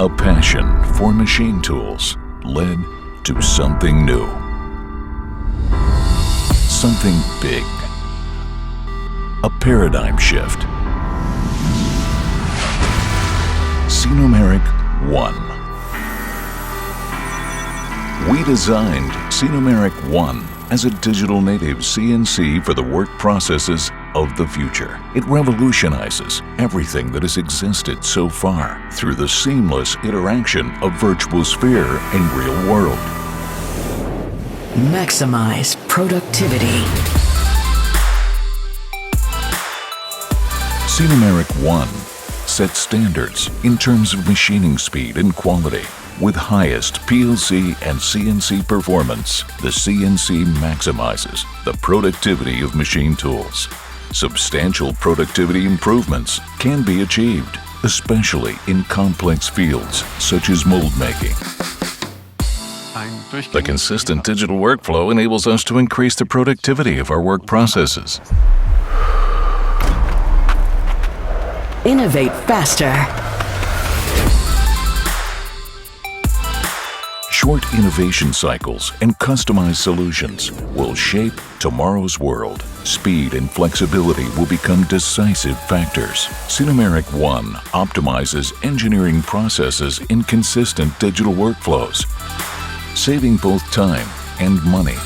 A passion for machine tools led to something new. Something big. A paradigm shift. SINUMERIK ONE. We designed SINUMERIK ONE as a digital native CNC for the work processes of the future. It revolutionizes everything that has existed so far through the seamless interaction of virtual sphere and real world. Maximize productivity. SINUMERIK ONE sets standards in terms of machining speed and quality. With highest PLC and CNC performance, the CNC maximizes the productivity of machine tools. Substantial productivity improvements can be achieved, especially in complex fields such as mold making. The consistent digital workflow enables us to increase the productivity of our work processes. Innovate faster. Short innovation cycles and customized solutions will shape tomorrow's world. Speed and flexibility will become decisive factors. SINUMERIK ONE optimizes engineering processes in consistent digital workflows, saving both time and money.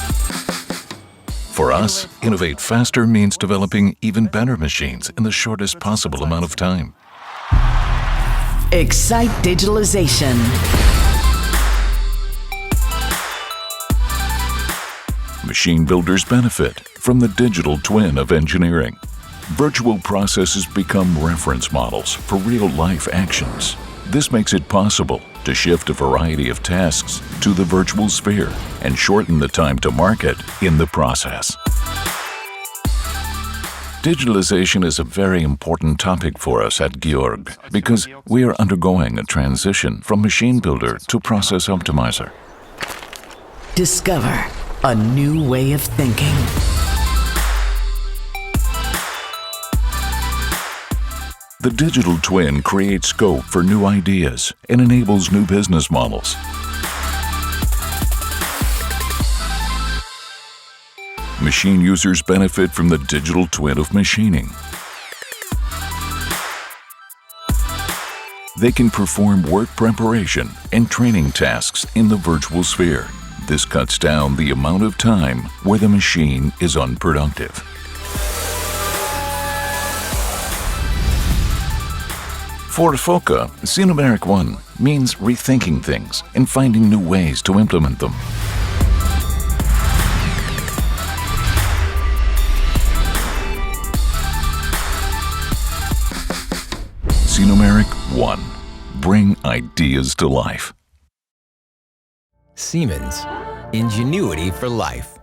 For us, innovate faster means developing even better machines in the shortest possible amount of time. Excite digitalization. Machine builders benefit from the digital twin of engineering. Virtual processes become reference models for real-life actions. This makes it possible to shift a variety of tasks to the virtual sphere and shorten the time to market in the process. Digitalization is a very important topic for us at Georg because we are undergoing a transition from machine builder to process optimizer. Discover a new way of thinking. The digital twin creates scope for new ideas and enables new business models. Machine users benefit from the digital twin of machining. They can perform work preparation and training tasks in the virtual sphere. This cuts down the amount of time where the machine is unproductive. For Fooke, SINUMERIK ONE means rethinking things and finding new ways to implement them. SINUMERIK ONE. Bring ideas to life. Siemens. Ingenuity for life.